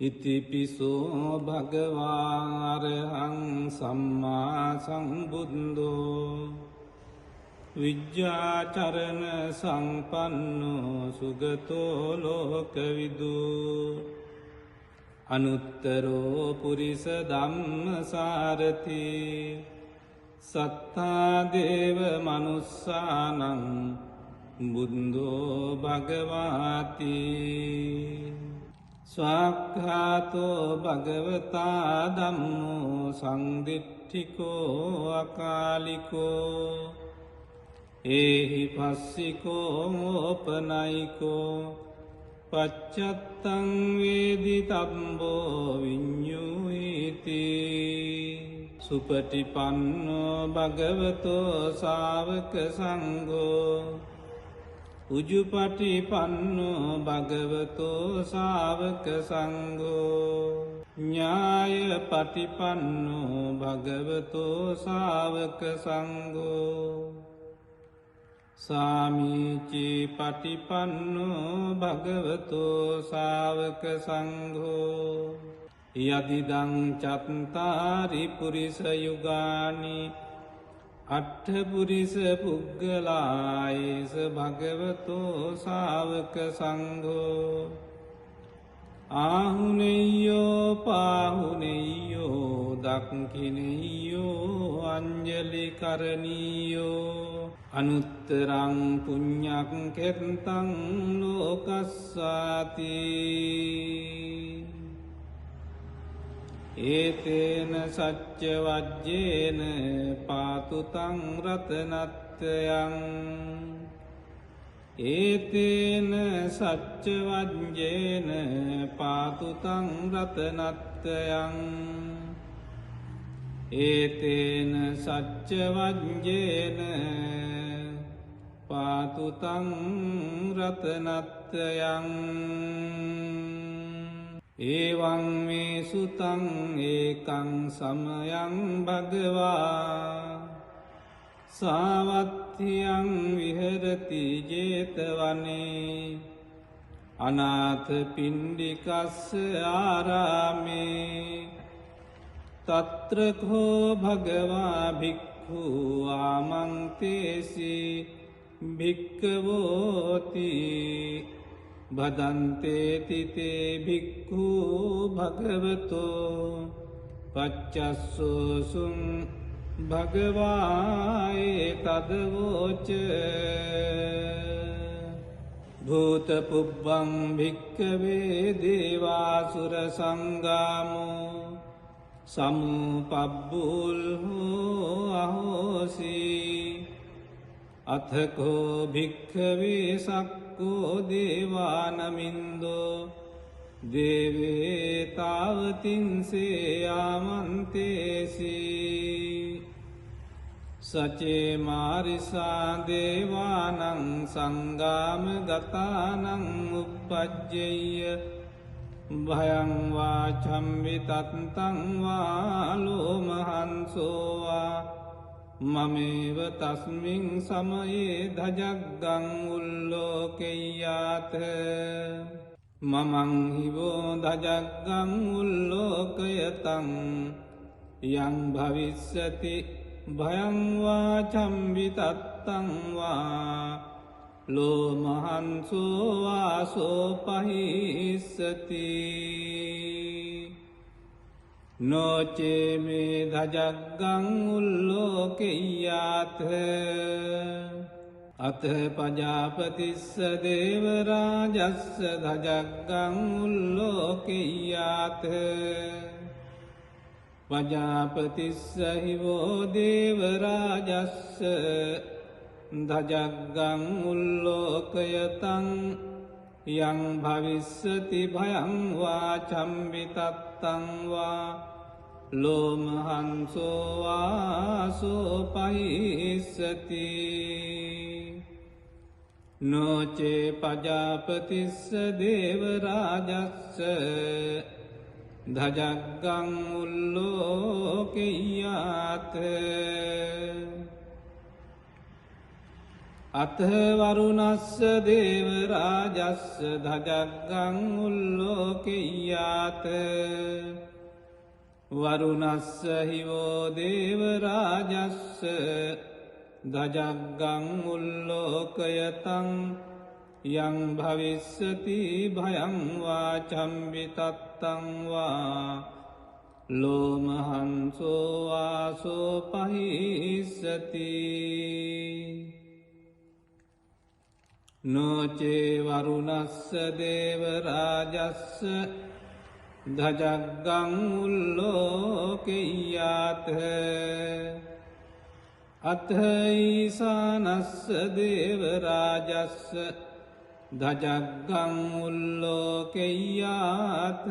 ඉතිපිසෝ භගවාරහං සම්මා සම්බුද්ධෝ විජ්ජාචරණ සම්පන්නෝ සුගතෝ ලෝකවිදු අනුත්තරෝ පුරිස ධම්මසාරති සත්තා දේව මනුස්සානං බුද්ධෝ භගවාති ස්වාක්ඛාතෝ භගවතා ධම්මෝ සංදිට්ඨිකෝ අකාලිකෝ ඒහි පස්සිකෝ ඕපනයිකෝ පච්චත්තං වේදිතබ්බෝ විඤ්ඤුයිති සුපටිපන්නෝ භගවතෝ ශාවක සංඝෝ උජුපටිපන්නෝ භගවතෝ ශාවක සංඝෝ ඤායපටිපන්නෝ භගවතෝ ශාවක සංඝෝ සාමීචි පටිපන්නෝ භගවතෝ ශාවක සංඝෝ යදිදං චත්තාරි පුරිස යුගානි අට්ඨ පුරිස පුග්ගලායේස භගවතෝ ශාවක සංඝෝ ආහුනේයෝ පාහුනේයෝ දක්ඛිනේයෝ අංජලි කරණීයෝ අනුත්තරං පුඤ්ඤං කෙත්තං ලෝකස්සාති ඒතේන සච්ච වජ්ජේන පාතු තං රතනත්යං ඒතේන සච්ච වජ්ජේන පාතු තං රතනත්යං ඒතේන සච්ච වජ්ජේන පාතු තං රතනත්යං ඒවං මේ සුතං ඒකං සමයං භගවා සාවත්තියං විහෙරති ජේතවනේ අනාථ පිණ්ඩිකස්ස ආරාමේ තත්‍ර කෝ භගවා භික්ඛු ආමන්තේසි භික්ඛවෝති භදන්තේති තේ භික්ඛු භගවතෝ පච්චස්සෝසුං භගවායේ තදවෝච භූත පුබ්බං භික්ඛවේ දේවාසුර සංගාමෝ සමුපබ්බුල්හෝ අහෝසි අථකෝ භික්ඛවේ සක්කෝ දේවානමින්දෝ දේවේ තාවතින්සේ ආමන්තේසි සචේ මාරිසා දේවානං සංගාම ගතානං උප්පජ්ජෙය්‍ය භයං වාචම්වි තත්තං වාලෝමහන්සෝවා මමේව තස්මින් සමයේ ධජග්ගං උල්ලෝකෙය්‍යාත මමං හිවෝ ධජග්ගං උල්ලෝකයතං යං භවිස්සති භයං වාචම්වි තත්තං වා ලෝමහන්සෝ වාසෝ පහිස්සති නොචේ මේ ධජග්ගං උල්ලෝකෙය්‍යාත අත පජාපතිස්ස දේවරාජස්ස ධජග්ගං උල්ලෝකෙය්‍යාත පජාපතිස්ස හිවෝ දේවරාජස්ස ධජග්ගං උල්ලෝකයතං යං භවිස්සති භයං වාචම්වි තත්තං වා ලෝමහන්සෝ වාසෝ පහිස්සති නොචේ පජාපතිස්ස දේවරාජස්ස ධජග්ගං උල්ලෝකෙය්‍යාත අත වරුණස්ස දේව රාජස්ස ධජග්ගං උල්ලෝකෙය්‍යාත වරුණස්ස හිවෝ දේව රාජස්ස ධජග්ගං උල්ලෝකයතං යං භවිස්සති භයං වා චම්බිතත්තං වා ලෝමහංසෝ වාසෝ පහිස්සති නොචේ වරුණස්ස දේව රාජස්ස ධජග්ගං උල්ලෝකෙය්‍යාත අත ඊසානස්ස දේව රාජස්ස ධජග්ගං උල්ලෝකෙය්‍යාත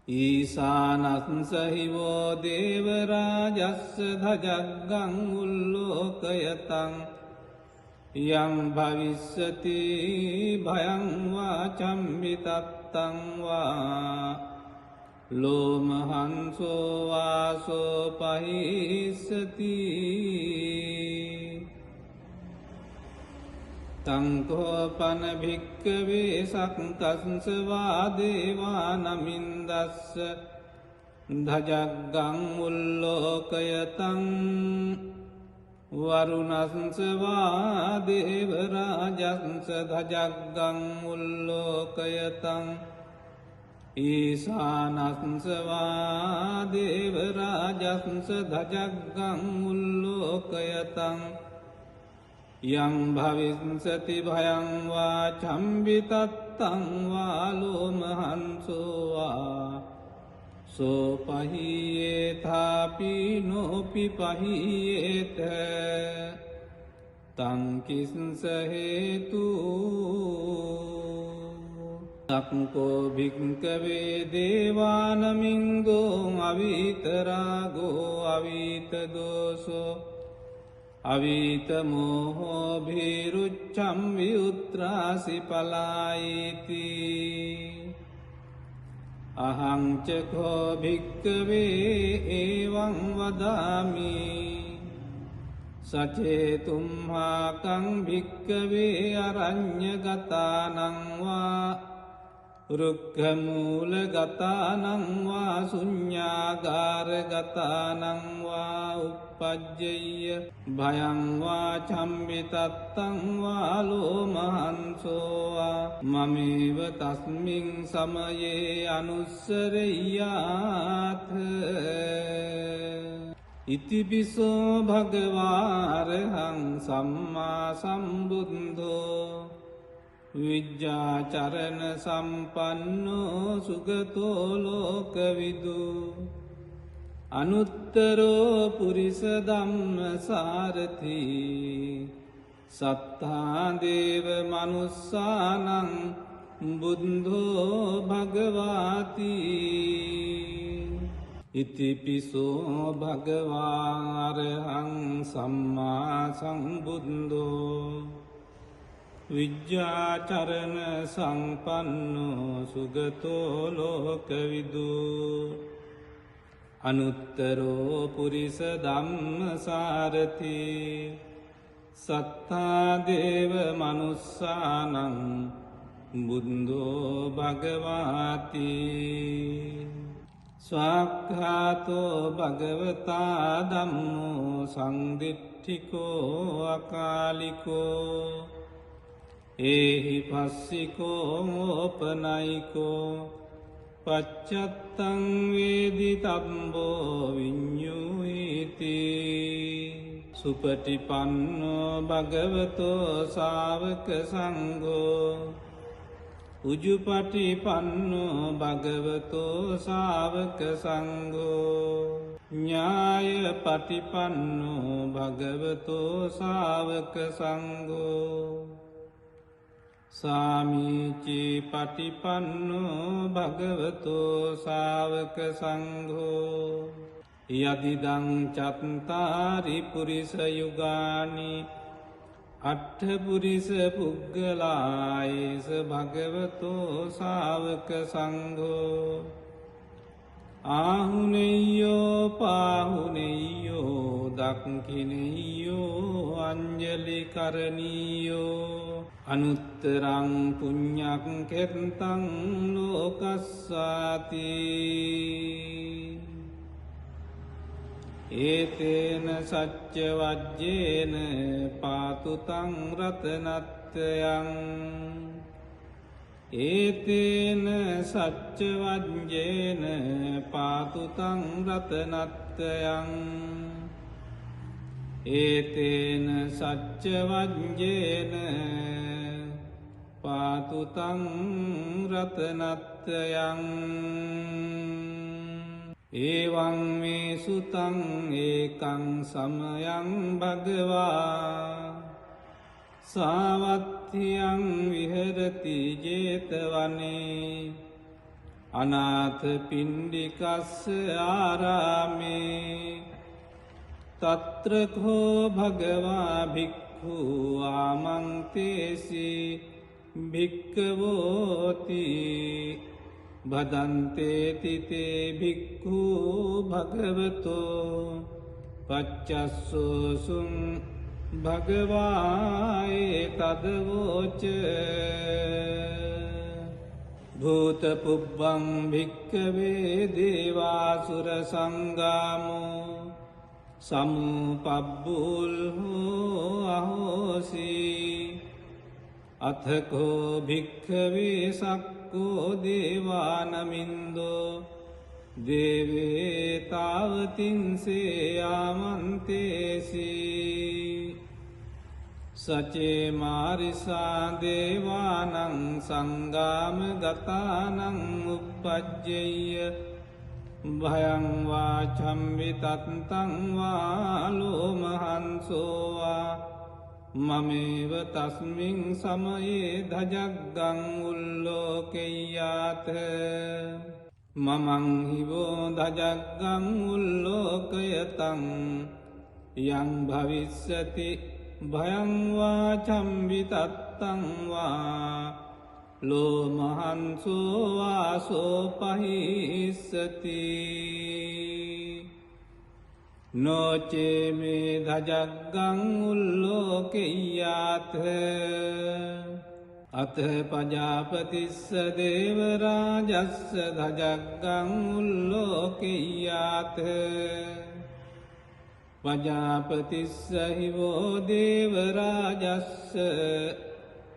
ඊසානස්ස හිවෝ දේව රාජස්ස ධජග්ගං උල්ලෝකයතං යං භවිස්සති භයං වා චම්බිතත්තං වා ලෝමහංසෝ වාසෝ පහිස්සති තංකෝපන භික්කවේ සක්කස්ස වා දේවා නමින්දස්ස ධජග්ගං උල්ලෝකයතං වරුණස්ස වා දේව රාජස්ස ධජග්ගං උල්ලෝකයතං ඊසානස්ස වා දේව රාජස්ස ධජග්ගං උල්ලෝකයතං යං භවිස්සති භයං වා චම්බිතත්තං වා ලෝමහංසෝ වා සෝපහියේතාපි නොපි පහියේත තංකිස්ස හේතු තක්කෝ භික්කවේ දේවානමින්ගෝ අවිතරාගෝ අවිතදෝසෝ අවිතමෝහෝ භීරුච්චම් විඋත්‍රාසි පලායිති අහංචකෝ භික්කවේ ඒවං වදාමි සචේතුම්හාකං භික්කවේ අරඤ්ඤගතානං වා රුක්ඛමූලගතානං වා ශුඤ්ඤාගාරගතානං වා uppajjeyya භයං වා චම්බිතත්තං වා ලෝමහංසෝ වා මමේව තස්මින් සමයේ අනුස්සරෙය්‍යාත් ඉතිපිසෝ භගවාරහං සම්මා සම්බුද්ධෝ විජ්ජාචරණ සම්පන්නෝ සුගතෝ ලෝකවිදු අනුත්තරෝ පුරිස ධම්මසාරති සත්තා දේව මනුස්සානං බුද්ධෝ භගවාති ඉතිපිසෝ භගවාරහං සම්මා සම්බුද්ධෝ විජ්ජාචරණ සම්පන්නෝ සුගතෝ ලෝකවිදු අනුත්තරෝ පුරිස ධම්මසාරති සත්තා දේව මනුස්සානං බුද්ධෝ භගවාති ස්වාක්ඛාතෝ භගවතා ධම්මෝ සංදිට්ඨිකෝ අකාලිකෝ ඒහි පස්සිකෝ ඕපනයිකෝ පච්චත්තං වේදි තම්බෝ විඤ්ඤුයිති සුපටිපන්නෝ භගවතෝ ශාවක සංඝෝ උජුපටිපන්නෝ භගවතෝ ශාවක සංඝෝ ඥායපටිපන්නෝ භගවතෝ ශාවක සංඝෝ සාමීචි පටිපන්නෝ භගවතෝ ශාවක සංඝෝ යදිදං චත්තාරි පුරිස යුගානි අට්ඨ පුරිස පුග්ගලායේස භගවතෝ ශාවක සංඝෝ ආහුනෙය්‍යෝ පාහුනෙය්‍යෝ දක්ඛිනෙය්‍යෝ අඤ්ඤ අංජලි කරණීයෝ අනුත්තරං පුඤ්ඤං කෙත්තං ලෝකස්සාති ඒතේන සච්ච වජ්ජේන පාතු තං රතනත්යං ඒතේන සච්ච වජ්ජේන පාතු තං රතනත්යං ඒතේන සච්ච වජ්ජේන පාතු තං රතනත්යං ඒවං මේ සුතං ඒකං සමයං භගවා සාවත්තියං විහෙරති ජේතවනේ අනාථ පිණ්ඩිකස්ස ආරාමේ තත්‍රකෝ භගවා භික්ඛු ආමන්තේසි භික්ඛවෝති භදන්තේති තේ භික්ඛු භගවතෝ පච්චස්සෝසුං භගවායේ තදවෝච භූතපුබ්බං භික්ඛවේ දේවාසුර සංගාමෝ සමුපබ්බුල්හෝ අහෝසි අථකෝ භික්ඛවේ සක්කෝ දේවානමින්දෝ දේවේ තාවතින්සේ ආමන්තේසි සචේ මාරිසා දේවානං සංගාම ගතානං උප්පජ්ජෙය්‍ය භයං වාචම්වි තත්තං වාලෝමහන්සෝවා මමේව තස්මින් සමයේ ධජග්ගං උල්ලෝකෙය්‍යාත මමං හිවෝ ධජග්ගං උල්ලෝකයතං යං භවිස්සති භයං වාචම්වි තත්තං වා ලෝමහන්සෝ වාසෝ පහිස්සති නොචේ මේ ධජග්ගං උල්ලෝකෙය්‍යාත අත පජාපතිස්ස දේවරාජස්ස ධජග්ගං උල්ලෝකෙය්‍යාත පජාපතිස්ස හිවෝ දේවරාජස්ස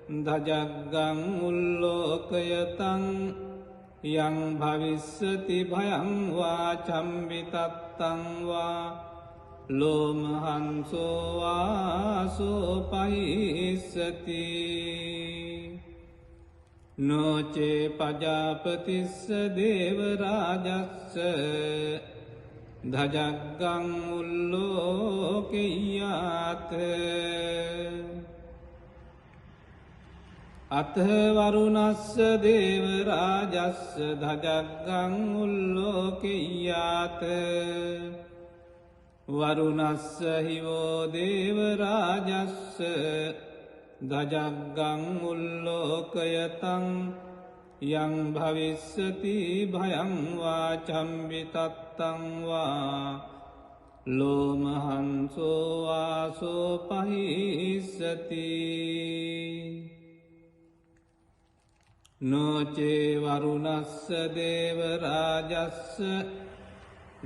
ධජග්ගං උල්ලෝකයතං යං භවිස්සති භයං වාචම්වි තත්තං වා ලෝමහන්සෝ වාසෝ පහිස්සති නොචේ පජාපතිස්ස දේවරාජස්ස ධජග්ගං උල්ලෝකෙය්‍යාත අත වරුණස්ස දේවරාජස්ස ධජග්ගං උල්ලෝකෙය්‍යාත වරුණස්ස හිවෝ දේවරාජස්ස ධජග්ගං උල්ලෝකයතං යං භවිස්සති භයං වාචම්වි තත්තං වා ලෝමහන්සෝ වාසෝ පහිස්සති නොචේ වරුණස්ස දේවරාජස්ස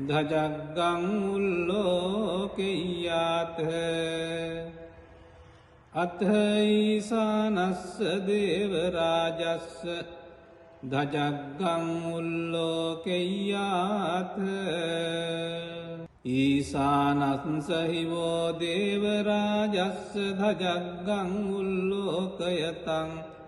ධජග්ගං උල්ලෝකෙය්‍යාත අත ඊසානස්ස දේවරාජස්ස ධජග්ගං උල්ලෝකෙය්‍යාත ඊසානස්ස හිවෝ දේවරාජස්ස ධජග්ගං උල්ලෝකයතං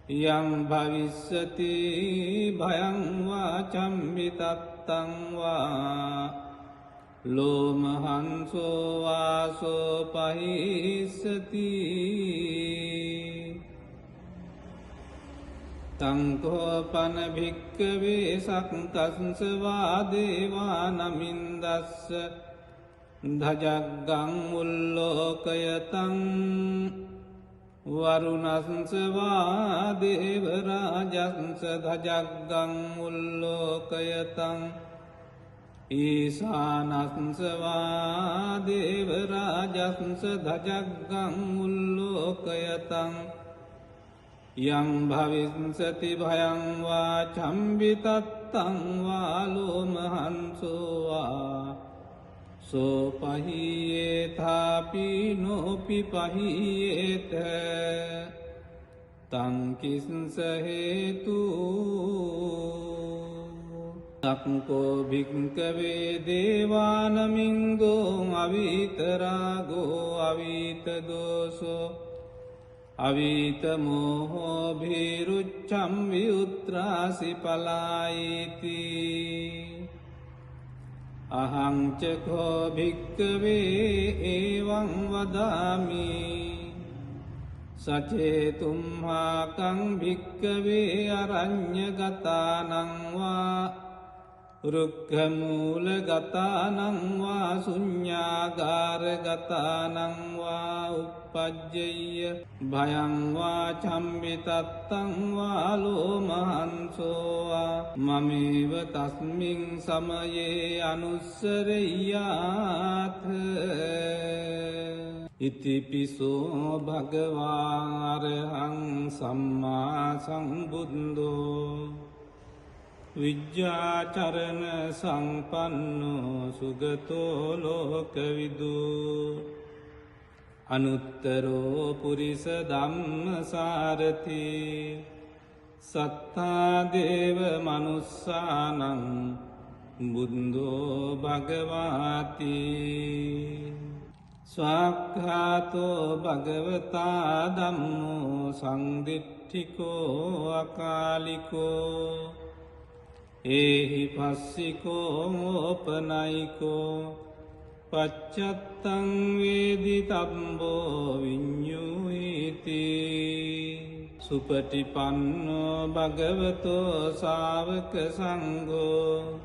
යං භවිස්සති භයං වාචම්වි තත්තං වා ලෝමහන්සෝ වාසෝ පහිස්සති තංකෝපන භික්කවේ සක්කස්ස වාදේවානමින්දස්ස ධජග්ගං උල්ලෝකයතං වරුණස්වා දේවරාජස්ස ධජග්ගං උල්ලෝකයතං ඊසානස්වා දේවරාජස්ස ධජග්ගං උල්ලෝකයතං යං භවිස්සති භයං වා චම්බිතත්තං වා ලෝමහංසෝවා සෝපහියේථාපි නෝපි පහියේත තංකිස්ස හේතු තක්කෝ භික්කවේ දේවානමින්ගෝ අවිතරාගෝ අවිතදෝසෝ අවිතමෝහෝ භීරුච්චම් විඋත්‍රාසි පලායිති අහංචකෝ භික්කවේ ඒවං වදාමි සචේතුම්හාකං භික්කවේ අරඤ්ඤගතානංවා රුක්ඛමූලගතානංවා ශුඤ්ඤාගාරගතානංවා uppajjayya භයංවා චම්බිතත්තංවා ලෝමහංසෝවා මමේව තස්මින් සමයේ අනුස්සරෙය්‍යාත් ඉතිපිසෝ භගවා අරහං සම්මා සම්බුද්ධෝ විජ්ජාචරණ සංපන්නෝ සුගතෝ ලෝකවිදු අනුත්තරෝ පුරිස ධම්මසාරති සත්තා දේව මනුස්සානං බුද්ධෝ භගවාති ස්වාක්ඛාතෝ භගවතා ධම්මෝ සංදිට්ඨිකෝ අකාලිකෝ ඒහි පස්සිකෝ ඕපනයිකෝ පච්චත්තං වේදි තබ්බෝ විඤ්ඤුහිති සුපටිපන්නෝ භගවතෝ ශාවක සංඝෝ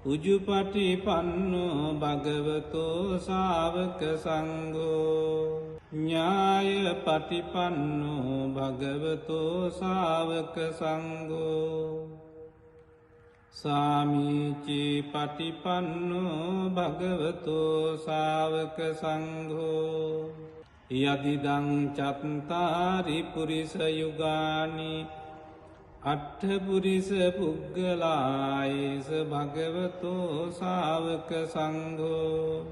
උජුපටිපන්නෝ භගවතෝ ශාවක සංඝෝ ඥායපටිපන්නෝ භගවතෝ ශාවක සංඝෝ සාමීචි පටිපන්නෝ භගවතෝ ශාවක සංඝෝ යදිදං චත්තාරි පුරිස යුගානි අට්ඨ පුරිස පුග්ගලායේස භගවතෝ ශාවක සංඝෝ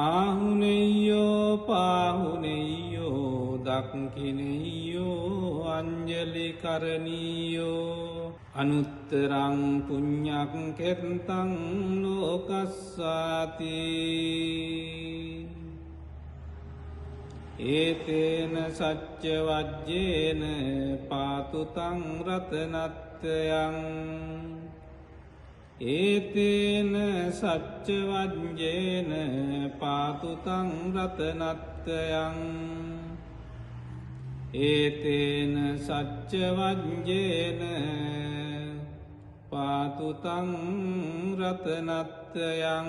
ආහුනෙය්‍යෝ පාහුනෙය්‍යෝ දක්ඛිනෙය්‍යෝ අංජලි කරණීයෝ අනුත්තරං පුඤ්ඤං කෙත්තං ලෝකස්සාති ඒතේන සච්ච වජ්ජේන පාතු තං රතනත්යං ඒතේන සච්ච වජ්ජේන පාතු තං රතනත්යං ඒතේන සච්ච වජ්ජේන පාතු තං රතනත්යං